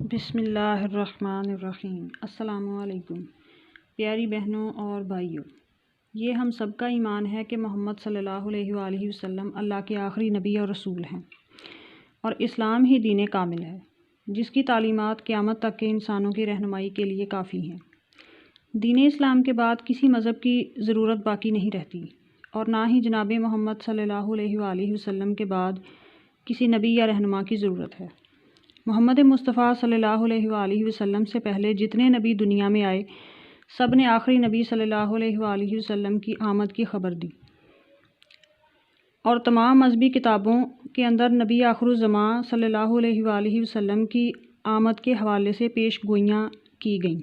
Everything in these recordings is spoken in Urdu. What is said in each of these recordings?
بسم اللہ الرحمن الرحیم۔ السلام علیکم پیاری بہنوں اور بھائیوں، یہ ہم سب کا ایمان ہے کہ محمد صلی اللہ علیہ وآلہ وسلم اللہ کے آخری نبی اور رسول ہیں، اور اسلام ہی دین کامل ہے جس کی تعلیمات قیامت تک کے انسانوں کی رہنمائی کے لیے کافی ہیں۔ دین اسلام کے بعد کسی مذہب کی ضرورت باقی نہیں رہتی، اور نہ ہی جناب محمد صلی اللہ علیہ وآلہ وسلم کے بعد کسی نبی یا رہنما کی ضرورت ہے۔ محمد مصطفیٰ صلی اللہ علیہ وآلہ وسلم سے پہلے جتنے نبی دنیا میں آئے، سب نے آخری نبی صلی اللہ علیہ وآلہ وسلم کی آمد کی خبر دی، اور تمام مذہبی کتابوں کے اندر نبی آخر الزماں صلی اللہ علیہ وآلہ وسلم کی آمد کے حوالے سے پیش گوئیاں کی گئیں۔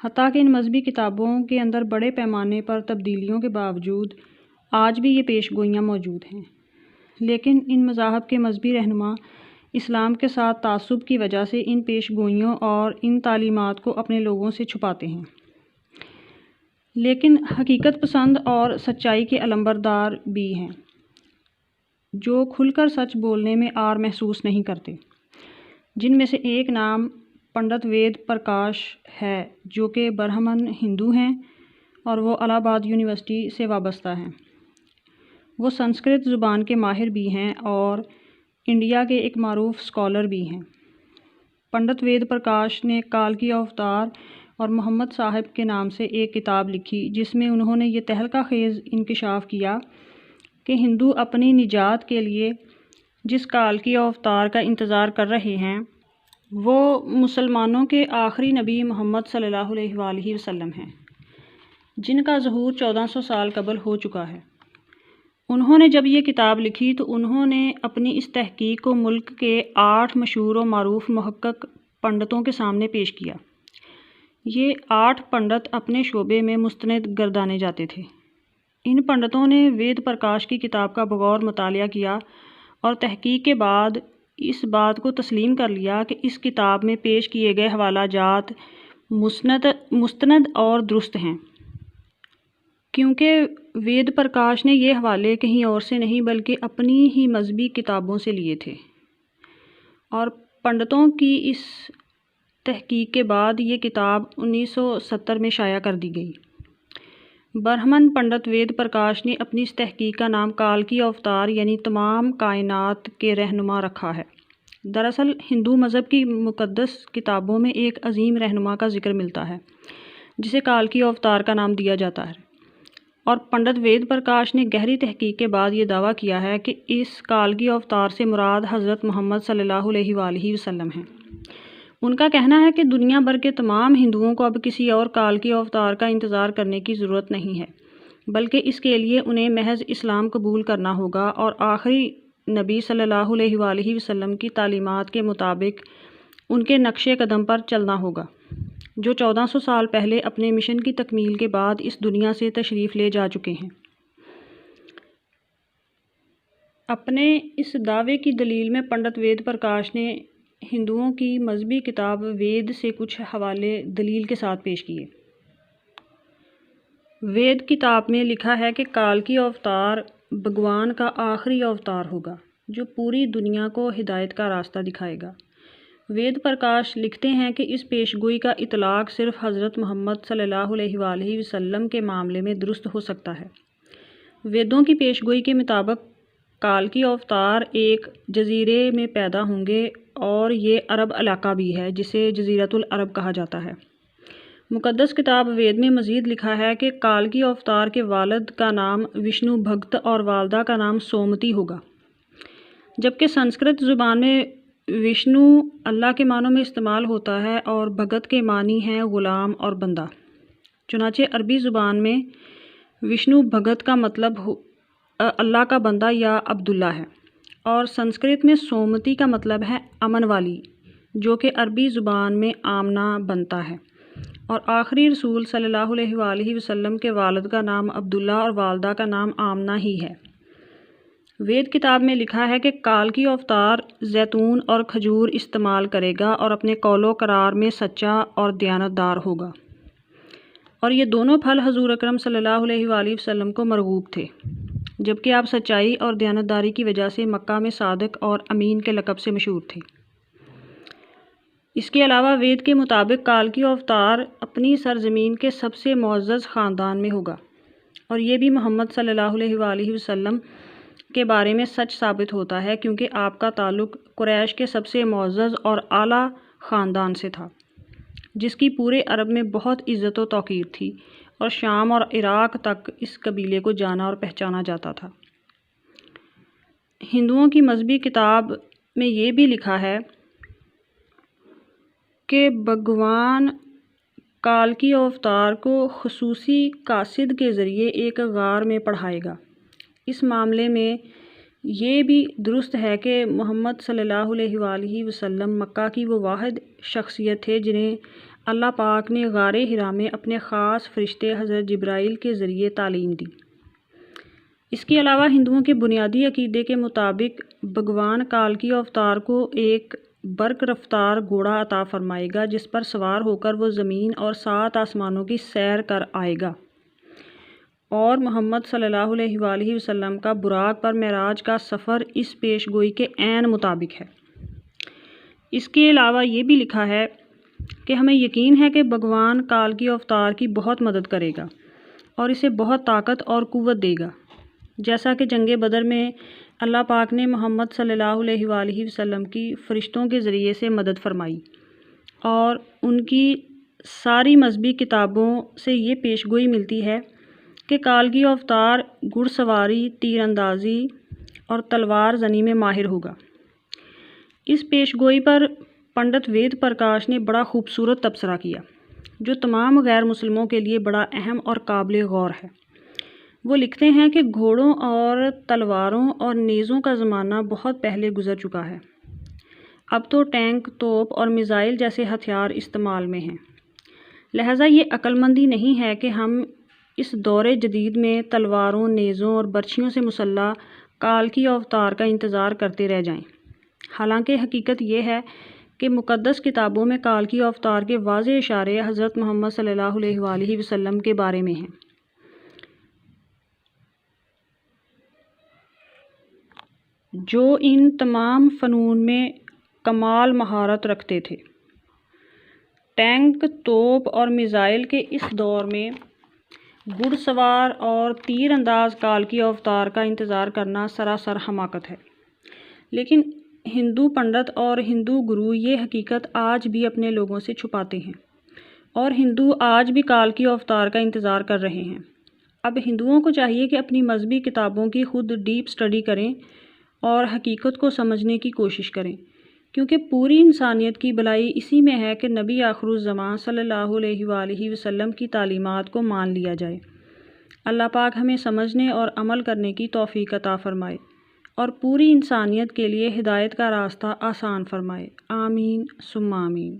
حتیٰ کہ ان مذہبی کتابوں کے اندر بڑے پیمانے پر تبدیلیوں کے باوجود آج بھی یہ پیش گوئیاں موجود ہیں، لیکن ان مذاہب کے مذہبی رہنما اسلام کے ساتھ تعصب کی وجہ سے ان پیش گوئیوں اور ان تعلیمات کو اپنے لوگوں سے چھپاتے ہیں، لیکن حقیقت پسند اور سچائی کے علمبردار بھی ہیں جو کھل کر سچ بولنے میں عار محسوس نہیں کرتے، جن میں سے ایک نام پنڈت وید پرکاش ہے، جو کہ برہمن ہندو ہیں اور وہ الہ آباد یونیورسٹی سے وابستہ ہیں۔ وہ سنسکرت زبان کے ماہر بھی ہیں اور انڈیا کے ایک معروف اسکالر بھی ہیں۔ پنڈت وید پرکاش نے کالکی اوتار اور محمد صاحب کے نام سے ایک کتاب لکھی، جس میں انہوں نے یہ تہلکہ خیز انکشاف کیا کہ ہندو اپنی نجات کے لیے جس کالکی اوتار کا انتظار کر رہے ہیں وہ مسلمانوں کے آخری نبی محمد صلی اللہ علیہ وآلہ وسلم ہیں، جن کا ظہور 1400 سال قبل ہو چکا ہے۔ انہوں نے جب یہ کتاب لکھی تو انہوں نے اپنی اس تحقیق کو ملک کے 8 مشہور و معروف محقق پنڈتوں کے سامنے پیش کیا۔ یہ 8 پنڈت اپنے شعبے میں مستند گردانے جاتے تھے۔ ان پنڈتوں نے وید پرکاش کی کتاب کا بغور مطالعہ کیا اور تحقیق کے بعد اس بات کو تسلیم کر لیا کہ اس کتاب میں پیش کیے گئے حوالہ جات مستند اور درست ہیں، کیونکہ وید پرکاش نے یہ حوالے کہیں اور سے نہیں بلکہ اپنی ہی مذہبی کتابوں سے لیے تھے، اور پنڈتوں کی اس تحقیق کے بعد یہ کتاب 1970 میں شائع کر دی گئی۔ برہمن پنڈت وید پرکاش نے اپنی اس تحقیق کا نام کالکی اوتار یعنی تمام کائنات کے رہنما رکھا ہے۔ دراصل ہندو مذہب کی مقدس کتابوں میں ایک عظیم رہنما کا ذکر ملتا ہے جسے کالکی اوتار کا نام دیا جاتا ہے، اور پنڈت وید پرکاش نے گہری تحقیق کے بعد یہ دعویٰ کیا ہے کہ اس کالکی اوتار سے مراد حضرت محمد صلی اللہ علیہ وآلہ وسلم ہیں۔ ان کا کہنا ہے کہ دنیا بھر کے تمام ہندوؤں کو اب کسی اور کالکی اوتار کا انتظار کرنے کی ضرورت نہیں ہے، بلکہ اس کے لیے انہیں محض اسلام قبول کرنا ہوگا اور آخری نبی صلی اللہ علیہ وآلہ وسلم کی تعلیمات کے مطابق ان کے نقش قدم پر چلنا ہوگا، جو 1400 سال پہلے اپنے مشن کی تکمیل کے بعد اس دنیا سے تشریف لے جا چکے ہیں۔ اپنے اس دعوے کی دلیل میں پنڈت وید پرکاش نے ہندوؤں کی مذہبی کتاب وید سے کچھ حوالے دلیل کے ساتھ پیش کیے۔ وید کتاب میں لکھا ہے کہ کالکی اوتار بھگوان کا آخری اوتار ہوگا جو پوری دنیا کو ہدایت کا راستہ دکھائے گا۔ وید پرکاش لکھتے ہیں کہ اس پیش گوئی کا اطلاق صرف حضرت محمد صلی اللہ علیہ وآلہ وسلم کے معاملے میں درست ہو سکتا ہے۔ ویدوں کی پیش گوئی کے مطابق کالکی اوتار ایک جزیرے میں پیدا ہوں گے، اور یہ عرب علاقہ بھی ہے جسے جزیرۃ العرب کہا جاتا ہے۔ مقدس کتاب وید میں مزید لکھا ہے کہ کالکی اوتار کے والد کا نام وشنو بھگت اور والدہ کا نام سومتی ہوگا، جبکہ سنسکرت زبان میں وشنو اللہ کے معنوں میں استعمال ہوتا ہے اور بھگت کے معنی ہیں غلام اور بندہ۔ چنانچہ عربی زبان میں وشنو بھگت کا مطلب اللہ کا بندہ یا عبداللہ ہے، اور سنسکرت میں سومتی کا مطلب ہے امن والی، جو کہ عربی زبان میں آمنہ بنتا ہے، اور آخری رسول صلی اللہ علیہ وآلہ وسلم کے والد کا نام عبداللہ اور والدہ کا نام آمنہ ہی ہے۔ وید کتاب میں لکھا ہے کہ کالکی اوتار زیتون اور کھجور استعمال کرے گا اور اپنے قول و قرار میں سچا اور دیانتدار ہوگا، اور یہ دونوں پھل حضور اکرم صلی اللہ علیہ وآلہ وسلم کو مرغوب تھے، جبکہ آپ سچائی اور دیانتداری کی وجہ سے مکہ میں صادق اور امین کے لقب سے مشہور تھے۔ اس کے علاوہ وید کے مطابق کالکی اوتار اپنی سرزمین کے سب سے معزز خاندان میں ہوگا، اور یہ بھی محمد صلی اللہ علیہ وآلہ وسلم کے بارے میں سچ ثابت ہوتا ہے، کیونکہ آپ کا تعلق قریش کے سب سے معزز اور اعلیٰ خاندان سے تھا، جس کی پورے عرب میں بہت عزت و توقیر تھی، اور شام اور عراق تک اس قبیلے کو جانا اور پہچانا جاتا تھا۔ ہندوؤں کی مذہبی کتاب میں یہ بھی لکھا ہے کہ بھگوان کالکی اوتار کو خصوصی قاصد کے ذریعے ایک غار میں پڑھائے گا۔ اس معاملے میں یہ بھی درست ہے کہ محمد صلی اللہ علیہ وآلہ وسلم مکہ کی وہ واحد شخصیت تھے جنہیں اللہ پاک نے غار حرا میں اپنے خاص فرشتے حضرت جبرائیل کے ذریعے تعلیم دی۔ اس کے علاوہ ہندوؤں کے بنیادی عقیدے کے مطابق بھگوان کالکی اوتار کو ایک برق رفتار گھوڑا عطا فرمائے گا، جس پر سوار ہو کر وہ زمین اور 7 آسمانوں کی سیر کر آئے گا، اور محمد صلی اللہ علیہ وآلہ وسلم کا براق پر معراج کا سفر اس پیش گوئی کے عین مطابق ہے۔ اس کے علاوہ یہ بھی لکھا ہے کہ ہمیں یقین ہے کہ بھگوان کالکی اوتار کی بہت مدد کرے گا اور اسے بہت طاقت اور قوت دے گا، جیسا کہ جنگ بدر میں اللہ پاک نے محمد صلی اللہ علیہ وآلہ وسلم کی فرشتوں کے ذریعے سے مدد فرمائی، اور ان کی ساری مذہبی کتابوں سے یہ پیش گوئی ملتی ہے کہ کالکی اوتار گھڑ سواری، تیر اندازی اور تلوار زنی میں ماہر ہوگا۔ اس پیش گوئی پر پنڈت وید پرکاش نے بڑا خوبصورت تبصرہ کیا، جو تمام غیر مسلموں کے لیے بڑا اہم اور قابل غور ہے۔ وہ لکھتے ہیں کہ گھوڑوں اور تلواروں اور نیزوں کا زمانہ بہت پہلے گزر چکا ہے، اب تو ٹینک، توپ اور میزائل جیسے ہتھیار استعمال میں ہیں، لہٰذا یہ عقل مندی نہیں ہے کہ ہم اس دور جدید میں تلواروں، نیزوں اور برچھیوں سے مسلح کالکی اوتار کا انتظار کرتے رہ جائیں۔ حالانکہ حقیقت یہ ہے کہ مقدس کتابوں میں کالکی اوتار کے واضح اشارے حضرت محمد صلی اللہ علیہ وآلہ وسلم کے بارے میں ہیں، جو ان تمام فنون میں کمال مہارت رکھتے تھے۔ ٹینک، توپ اور میزائل کے اس دور میں گھڑ سوار اور تیر انداز کالکی اوتار کا انتظار کرنا سراسر حماقت ہے۔ لیکن ہندو پنڈت اور ہندو گرو یہ حقیقت آج بھی اپنے لوگوں سے چھپاتے ہیں، اور ہندو آج بھی کالکی اوتار کا انتظار کر رہے ہیں۔ اب ہندوؤں کو چاہیے کہ اپنی مذہبی کتابوں کی خود ڈیپ اسٹڈی کریں اور حقیقت کو سمجھنے کی کوشش کریں، کیونکہ پوری انسانیت کی بھلائی اسی میں ہے کہ نبی آخر الزمان صلی اللہ علیہ وآلہ وسلم کی تعلیمات کو مان لیا جائے۔ اللہ پاک ہمیں سمجھنے اور عمل کرنے کی توفیق عطا فرمائے، اور پوری انسانیت کے لیے ہدایت کا راستہ آسان فرمائے۔ آمین ثم آمین۔